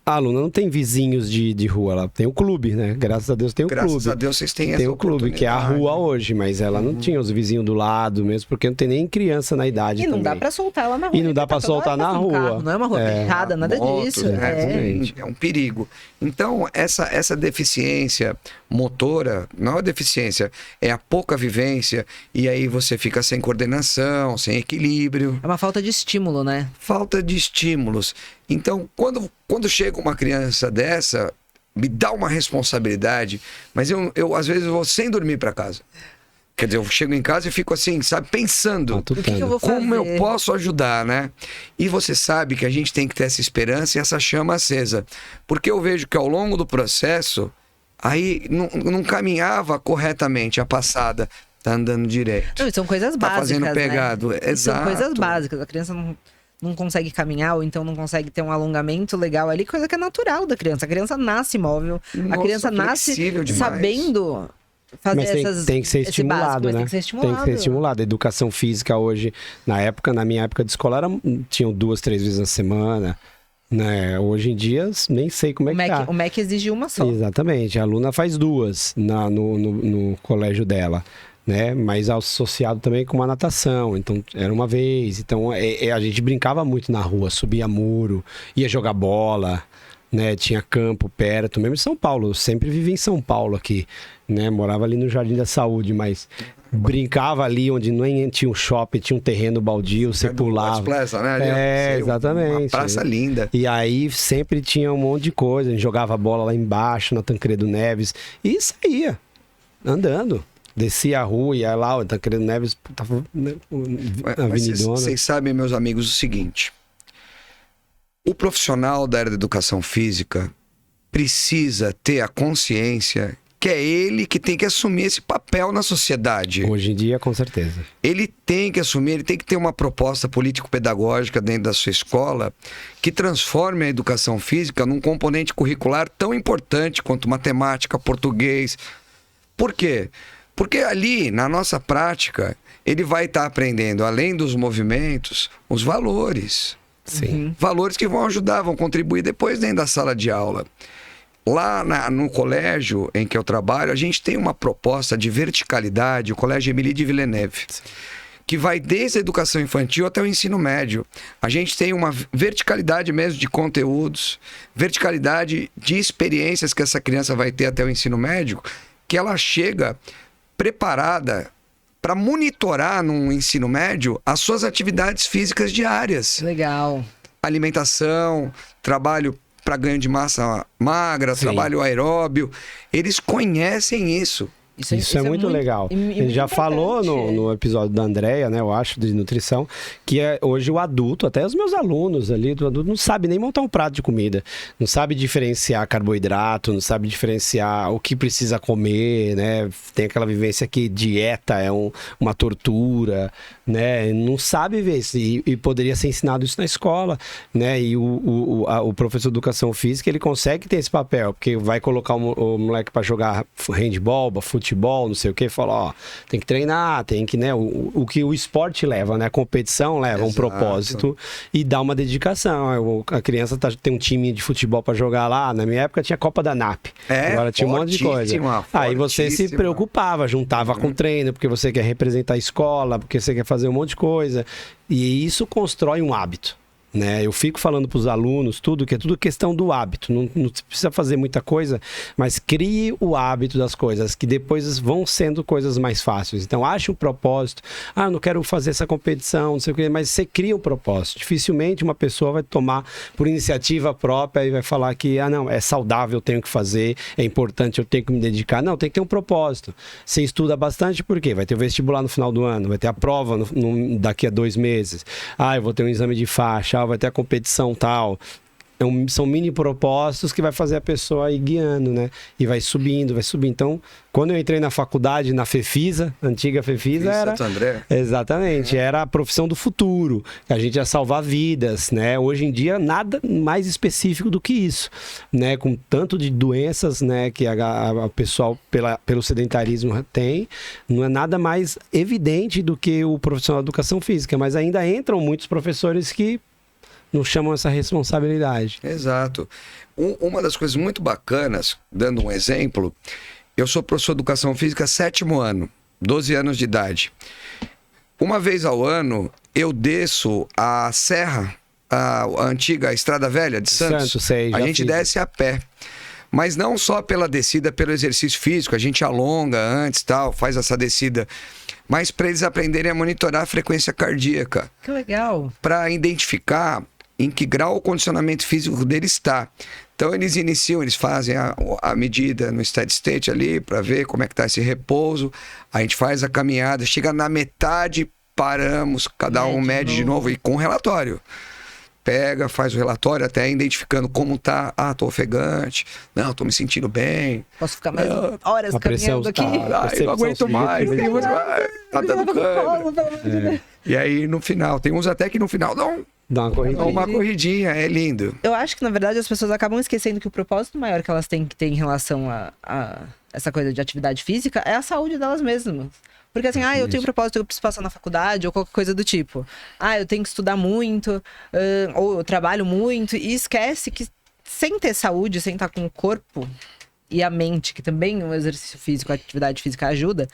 a aluna não tem vizinhos de rua. Ela tem o clube, né? Graças a Deus tem o clube. Graças a Deus vocês têm essa Tem o clube, que é a rua hoje, mas ela não tinha os vizinhos do lado mesmo, porque não tem nem criança na idade E não também. dá pra soltar ela na rua. E não dá porque pra toda hora soltar na passa um rua. carro, não é uma rua fechada, nada motos, disso. né? É um perigo. Então, essa deficiência motora, não é deficiência, é a pouca vivência, e aí você fica sem coordenação, sem equilíbrio. É uma falta de estímulo, né? Falta de estímulos. Então, quando chega uma criança dessa, me dá uma responsabilidade, mas eu às vezes vou sem dormir para casa. Quer dizer, eu chego em casa e fico assim, sabe, pensando, O que eu vou como eu fazer? posso ajudar, né? E você sabe que a gente tem que ter essa esperança e essa chama acesa. Porque eu vejo que ao longo do processo, aí não caminhava corretamente a passada, tá andando direito. Não, e são coisas Tá básicas, fazendo pegado, né? E exato. São coisas básicas. A criança não consegue caminhar, ou então não consegue ter um alongamento legal ali, coisa que é natural da criança. A criança nasce móvel, a Nossa, criança nasce flexível demais. sabendo fazer Mas tem que ser esse estimulado, básico, mas né? tem que ser estimulado. Tem que ser estimulado. A educação física hoje, na minha época de escola, tinham 2, 3 vezes na semana. Né? Hoje em dia, nem sei como é que tá. O MEC exige uma só. Exatamente. A aluna faz 2 no colégio dela. Né? Mas associado também com uma natação, então era uma vez. Então a gente brincava muito na rua, subia muro, ia jogar bola, né? Tinha campo perto, mesmo em São Paulo. Eu sempre vivi em São Paulo aqui, né? Morava ali no Jardim da Saúde, mas brincava ali onde nem tinha um shopping, tinha um terreno baldio, você pulava. Plaza, né? Exatamente. Uma praça linda. E aí sempre tinha um monte de coisa. A gente jogava bola lá embaixo, na Tancredo Neves, e saía andando. Descia a rua, ia lá, o Tancredo Neves, tava avenidona. Vocês sabem, meus amigos, o seguinte. O profissional da área da educação física precisa ter a consciência que é ele que tem que assumir esse papel na sociedade. Hoje em dia, com certeza. Ele tem que assumir, ele tem que ter uma proposta político-pedagógica dentro da sua escola que transforme a educação física num componente curricular tão importante quanto matemática, português. Por quê? Porque ali, na nossa prática, ele vai estar aprendendo, além dos movimentos, os valores. Sim. Valores que vão ajudar, vão contribuir depois dentro da sala de aula. Lá no colégio em que eu trabalho, a gente tem uma proposta de verticalidade, o Colégio Émilie de Villeneuve, que vai desde a educação infantil até o ensino médio. A gente tem uma verticalidade mesmo de conteúdos, verticalidade de experiências que essa criança vai ter até o ensino médio, que ela chega preparada para monitorar no ensino médio as suas atividades físicas diárias. Legal. Alimentação, trabalho para ganho de massa magra, Sim. trabalho aeróbio. Eles conhecem isso. Isso é muito legal. Ele já falou no episódio da Andréia, né, eu acho, de nutrição, que hoje o adulto, até os meus alunos ali, o adulto não sabe nem montar um prato de comida, não sabe diferenciar carboidrato, não sabe diferenciar o que precisa comer, né? Tem aquela vivência que dieta é uma tortura, né? Não sabe ver isso e poderia ser ensinado isso na escola, né? E o professor de educação física, ele consegue ter esse papel, porque vai colocar o moleque para jogar handball, futebol, não sei o que, fala, ó, tem que treinar, tem que, né, o que o esporte leva, né, a competição leva um propósito e dá uma dedicação. A criança tem um time de futebol para jogar lá, na minha época tinha Copa da NAP, agora tinha um monte de coisa. Aí você se preocupava, juntava com o treino, porque você quer representar a escola, porque você quer fazer um monte de coisa, e isso constrói um hábito. Né? Eu fico falando para os alunos que é tudo questão do hábito, não precisa fazer muita coisa, mas crie o hábito das coisas, que depois vão sendo coisas mais fáceis. Então ache um propósito, eu não quero fazer essa competição, não sei o que, mas você cria um propósito. Dificilmente uma pessoa vai tomar por iniciativa própria e vai falar que, não, é saudável, eu tenho que fazer, é importante, eu tenho que me dedicar. Não, tem que ter um propósito. Você estuda bastante, por quê? Vai ter o vestibular no final do ano, vai ter a prova daqui a 2 meses, eu vou ter um exame de faixa, vai ter a competição tal. são mini propósitos que vai fazer a pessoa ir guiando, né? E vai subindo, vai subindo. Então, quando eu entrei na faculdade, na Fefisa, antiga Fefisa, era... Santo André. Exatamente, era a profissão do futuro. A gente ia salvar vidas, né? Hoje em dia, nada mais específico do que isso, né? Com tanto de doenças, né, que a pessoal, pelo sedentarismo tem, não é nada mais evidente do que o profissional de educação física, mas ainda entram muitos professores que não chamam essa responsabilidade. Exato. Uma das coisas muito bacanas, dando um exemplo, eu sou professor de educação física 7º ano, 12 anos de idade. Uma vez ao ano, eu desço a serra, a antiga Estrada Velha de Santos. Sei, a gente desce a pé. Mas não só pela descida, pelo exercício físico, a gente alonga antes, tal, faz essa descida, mas para eles aprenderem a monitorar a frequência cardíaca. Que legal. Para identificar em que grau o condicionamento físico dele está. Então eles iniciam, eles fazem a medida no steady state ali para ver como é que está esse repouso. A gente faz a caminhada, chega na metade, paramos, cada um mede de novo e com relatório. Pega, faz o relatório até identificando como tá. Ah, tô ofegante. Não, tô me sentindo bem. Posso ficar mais horas caminhando aqui? Não aguento mais. Tá dando cano. E aí no final, tem uns até que no final dá uma corridinha. Uma corridinha, é lindo. Eu acho que, na verdade, as pessoas acabam esquecendo que o propósito maior que elas têm que ter em relação a essa coisa de atividade física é a saúde delas mesmas. Porque assim, eu tenho um propósito, eu preciso passar na faculdade, ou qualquer coisa do tipo. Eu tenho que estudar muito, ou eu trabalho muito, e esquece que sem ter saúde, sem estar com o corpo e a mente, que também o exercício físico, a atividade física ajuda,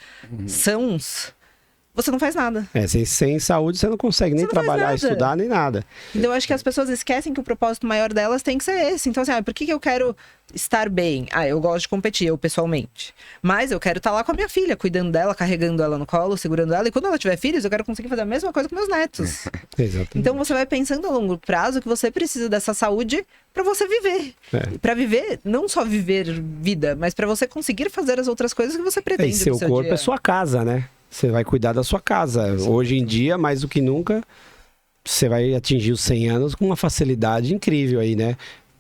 você não faz nada. Sem saúde você não consegue nem trabalhar, estudar, nem nada. Então eu acho que as pessoas esquecem que o propósito maior delas tem que ser esse. Então assim, por que eu quero estar bem? Eu gosto de competir, eu pessoalmente. Mas eu quero estar lá com a minha filha, cuidando dela, carregando ela no colo, segurando ela. E quando ela tiver filhos, eu quero conseguir fazer a mesma coisa com meus netos. Exatamente. Então você vai pensando a longo prazo que você precisa dessa saúde para você viver. Para viver, não só viver vida, mas para você conseguir fazer as outras coisas que você pretende E seu corpo dia. É sua casa, né? Você vai cuidar da sua casa. Hoje em dia, mais do que nunca, você vai atingir os 100 anos com uma facilidade incrível aí, né?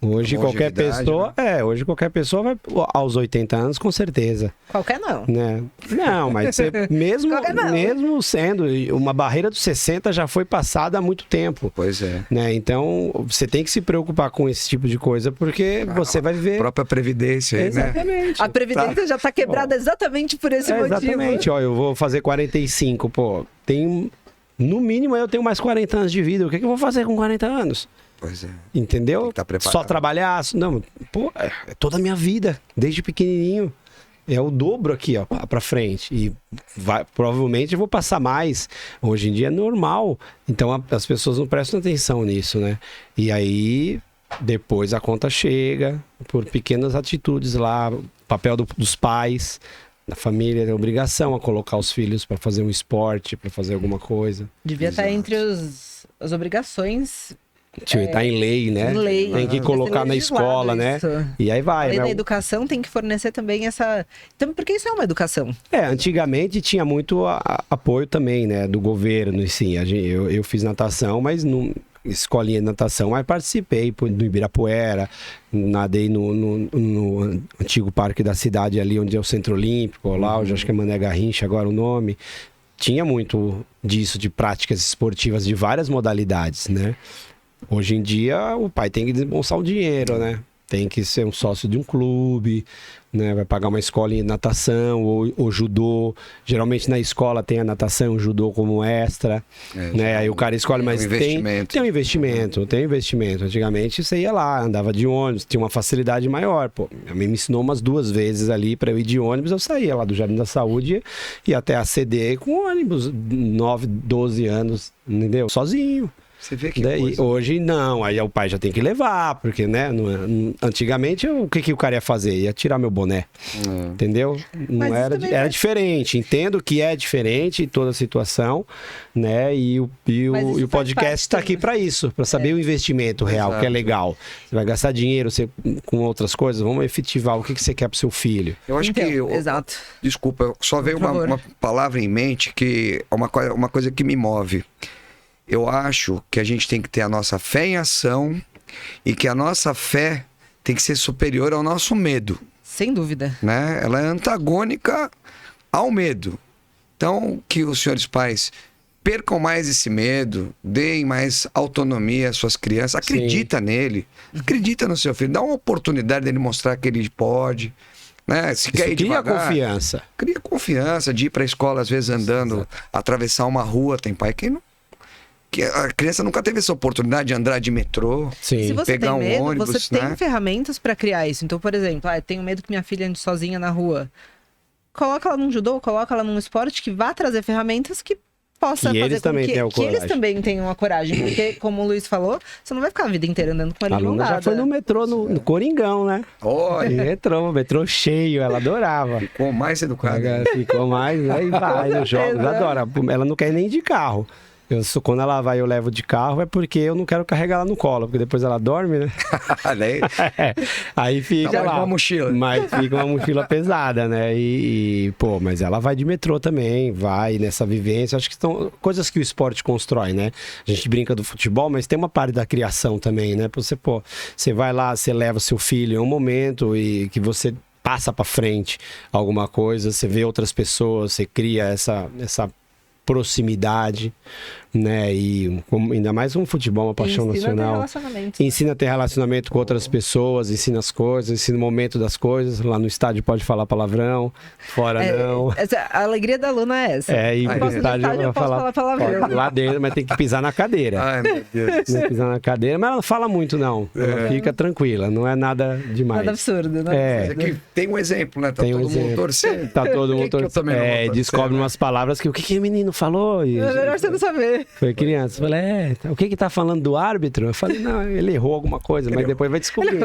Hoje qualquer pessoa, hoje qualquer pessoa vai aos 80 anos com certeza. Qualquer não. Né? Não, mas você, mesmo sendo uma barreira dos 60 já foi passada há muito tempo. Pois é. Né? Então, você tem que se preocupar com esse tipo de coisa porque você vai ver. A própria previdência aí, exatamente. A previdência já está quebrada exatamente por esse motivo. Exatamente. Eu vou fazer 45, no mínimo eu tenho mais 40 anos de vida. O que eu vou fazer com 40 anos? Pois é. Entendeu? Só trabalhar? Não, é toda a minha vida, desde pequenininho. É o dobro aqui, ó, pra frente. E provavelmente eu vou passar mais. Hoje em dia é normal. Então as pessoas não prestam atenção nisso, né? E aí, depois a conta chega por pequenas atitudes lá. O papel dos pais, da família, a obrigação a colocar os filhos para fazer um esporte, para fazer alguma coisa. Devia estar entre as obrigações. Tá em lei, né? Em lei. Tem que colocar na escola, né? E aí vai. A lei da educação tem que fornecer também essa... Então, porque isso é uma educação. Antigamente tinha muito apoio também, né? Do governo, assim. Eu fiz natação, mas não... Escolinha de natação, mas participei no Ibirapuera, nadei no antigo parque da cidade ali, onde é o Centro Olímpico, lá, eu acho que é Mané Garrincha agora o nome. Tinha muito disso, de práticas esportivas de várias modalidades, né? Hoje em dia, o pai tem que desembolsar o dinheiro, né? Tem que ser um sócio de um clube, né? Vai pagar uma escolinha de natação ou judô. Geralmente na escola tem a natação e o judô como extra, né? Aí o cara escolhe, mas tem um investimento. Antigamente você ia lá, andava de ônibus, tinha uma facilidade maior. A mãe me ensinou umas 2 vezes ali para eu ir de ônibus, eu saía lá do Jardim da Saúde e até a CD com ônibus, 9, 12 anos, entendeu? Sozinho. Você vê que hoje não, aí o pai já tem que levar, porque, né, antigamente o que o cara ia fazer? Ia tirar meu boné, entendeu? Não era diferente, entendo que é diferente em toda a situação, né, e o podcast está aqui para isso, para saber o investimento real, que é legal. Você vai gastar dinheiro com outras coisas, vamos efetivar o que você quer para o seu filho. Eu acho exato. Desculpa, só veio uma palavra em mente que é uma coisa que me move. Eu acho que a gente tem que ter a nossa fé em ação e que a nossa fé tem que ser superior ao nosso medo, Sem dúvida. né? Ela é antagônica ao medo. Então, que os senhores pais percam mais esse medo, deem mais autonomia às suas crianças, acredita nele, acredita no seu filho, dá uma oportunidade dele mostrar que ele pode, né? Se quer ir Cria devagar, confiança. cria confiança de ir para a escola, às vezes andando, atravessar uma rua, tem pai que não... Que a criança nunca teve essa oportunidade de andar de metrô, Sim. Se você pegar tem um medo, ônibus, você tem né? ferramentas pra criar isso. Então, por exemplo, eu tenho medo que minha filha ande sozinha na rua. Coloca ela num judô, coloca ela num esporte que vá trazer ferramentas que possa Que fazer eles com também tenham que eles coragem. também tenham a coragem. Porque, como o Luiz falou, você não vai ficar a vida inteira andando com ele A de mão aluna já dada. foi no metrô, no Coringão, né? Olha, Metrô cheio, ela adorava. ficou mais educado. Ficou mais, né? E vai nos jogos, certeza. adora. Ela não quer nem de carro. Quando ela vai, eu levo de carro, é porque eu não quero carregar ela no colo, porque depois ela dorme, né? Né? Aí fica Tá mais lá. uma mochila. Mas fica uma mochila pesada, né? Pô, mas ela vai de metrô também, vai nessa vivência. Acho que são coisas que o esporte constrói, né? A gente brinca do futebol, mas tem uma parte da criação também, né? Você vai lá, você leva seu filho em um momento e que você passa pra frente alguma coisa, você vê outras pessoas, você cria essa proximidade, né? E ainda mais um futebol, uma paixão Ensina a ter nacional. relacionamentos, né? Ensina a ter relacionamento com outras pessoas, ensina as coisas, ensina o momento das coisas. Lá no estádio pode falar palavrão, fora não. A alegria da Luna é essa. E Aí, pro no estádio eu vai posso falar palavrão. pode, lá dentro, mas tem que pisar na cadeira. Ai, meu Deus. Tem que pisar na cadeira, mas ela não fala muito, não. Ela fica tranquila, não é nada demais. Nada absurdo, né? É. Mas aqui tem um exemplo, né? Tá Tem um todo mundo exemplo. torcendo. Tá todo Por mundo que eu também não vou torcer, descobre né? umas palavras que o que o menino falou? E, É melhor você não saber. foi criança. Eu falei, o que tá falando do árbitro? Eu falei, não, ele errou alguma coisa, mas depois vai descobrir.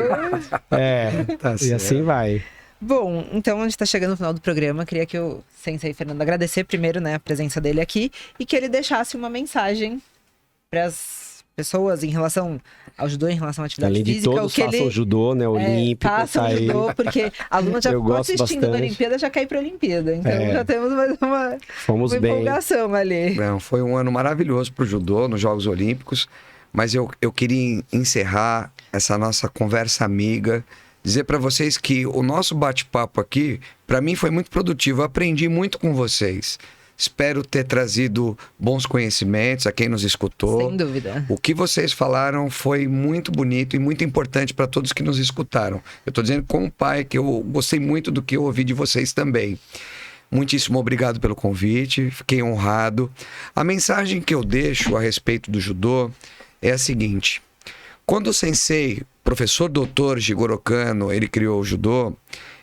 Tá E certo. assim vai. Bom, então a gente tá chegando no final do programa. Queria que o Sensei Fernando agradecer primeiro, né, a presença dele aqui e que ele deixasse uma mensagem para as pessoas em relação ao judô, em relação à atividade Além de física. todos o que façam ele judô, né? Olímpico, faça tá o aí. judô, porque a aluna já Eu ficou gosto assistindo da bastante. Olimpíada, já cai pra Olimpíada. Então É. já temos mais uma Fomos bem. empolgação ali. Não, foi um ano maravilhoso para o judô nos Jogos Olímpicos, mas eu queria encerrar essa nossa conversa amiga, dizer para vocês que o nosso bate-papo aqui, para mim, foi muito produtivo. Eu aprendi muito com vocês. Espero ter trazido bons conhecimentos a quem nos escutou. Sem dúvida. O que vocês falaram foi muito bonito e muito importante para todos que nos escutaram. Eu estou dizendo como pai que eu gostei muito do que eu ouvi de vocês também. Muitíssimo obrigado pelo convite, fiquei honrado. A mensagem que eu deixo a respeito do judô é a seguinte: quando o sensei, professor doutor Jigoro Kano, ele criou o judô,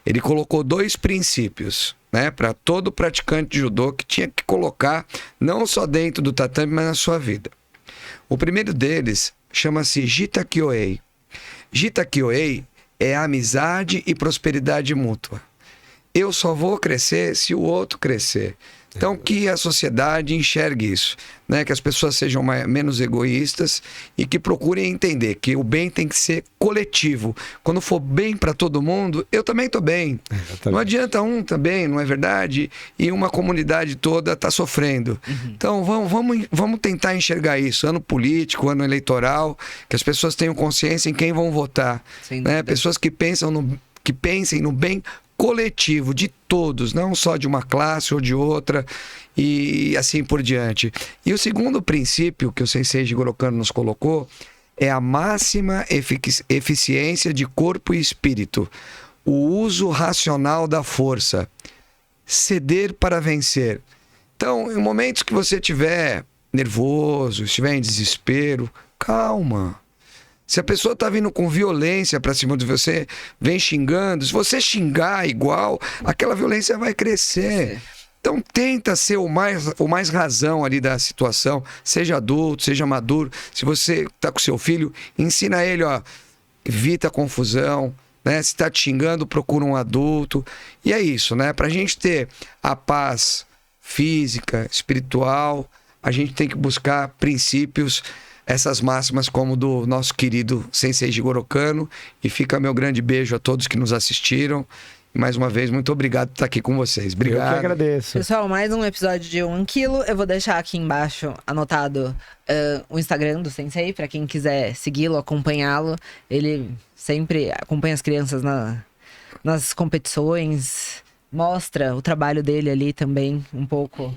ele colocou 2 princípios, né, para todo praticante de judô que tinha que colocar não só dentro do tatame, mas na sua vida. O primeiro deles chama-se Jita Kyoei. Jita Kyoei é amizade e prosperidade mútua. Eu só vou crescer se o outro crescer. Então, que a sociedade enxergue isso, né? Que as pessoas sejam menos egoístas e que procurem entender que o bem tem que ser coletivo. Quando for bem para todo mundo, eu também estou bem. Exatamente. Não adianta um também, não é verdade? E uma comunidade toda está sofrendo. Então, vamos tentar enxergar isso. Ano político, ano eleitoral, que as pessoas tenham consciência em quem vão votar. Sem Né? dúvida. Pessoas que pensem no bem coletivo de todos, não só de uma classe ou de outra e assim por diante. E o segundo princípio que o Sensei Jigoro Kano nos colocou é a máxima eficiência de corpo e espírito, o uso racional da força, ceder para vencer. Então, em momentos que você estiver nervoso, estiver em desespero, calma. Se a pessoa está vindo com violência para cima de você, vem xingando, se você xingar igual, aquela violência vai crescer. Então tenta ser o mais razão ali da situação, seja adulto, seja maduro. Se você está com seu filho, ensina ele, ó, evita a confusão, né? Se está te xingando, procura um adulto. E é isso, né? Para a gente ter a paz física, espiritual, a gente tem que buscar princípios, essas máximas como do nosso querido Sensei Jigoro Kano. E fica meu grande beijo a todos que nos assistiram Mais uma vez, muito obrigado por estar aqui com vocês. Eu Obrigado. que agradeço. Pessoal, mais um episódio de 1 quilo. Eu vou deixar aqui embaixo anotado o Instagram do Sensei, para quem quiser segui-lo, acompanhá-lo. Ele sempre acompanha as crianças nas competições, mostra o trabalho dele ali também um pouco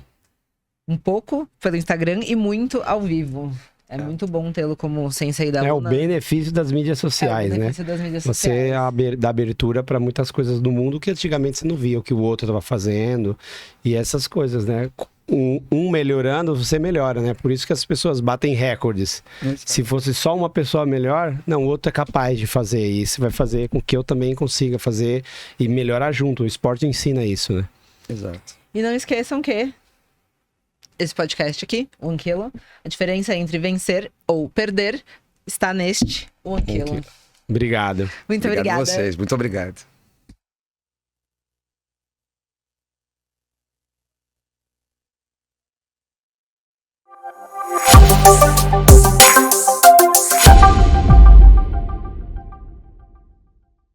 pelo Instagram e muito ao vivo. É muito bom tê-lo como Sensei da É o Luna. benefício das mídias sociais, É o né? benefício das mídias Você sociais. dá abertura para muitas coisas do mundo que antigamente você não via o que o outro estava fazendo e essas coisas, né? Um melhorando, você melhora, né? Por isso que as pessoas batem recordes. Se fosse só uma pessoa melhor, não, o outro é capaz de fazer. E isso vai fazer com que eu também consiga fazer e melhorar junto. O esporte ensina isso, né? Exato. E não esqueçam que esse podcast aqui, 1 quilo, a diferença entre vencer ou perder está neste 1 quilo. Obrigado. Muito Obrigado obrigada. a vocês. Muito obrigado.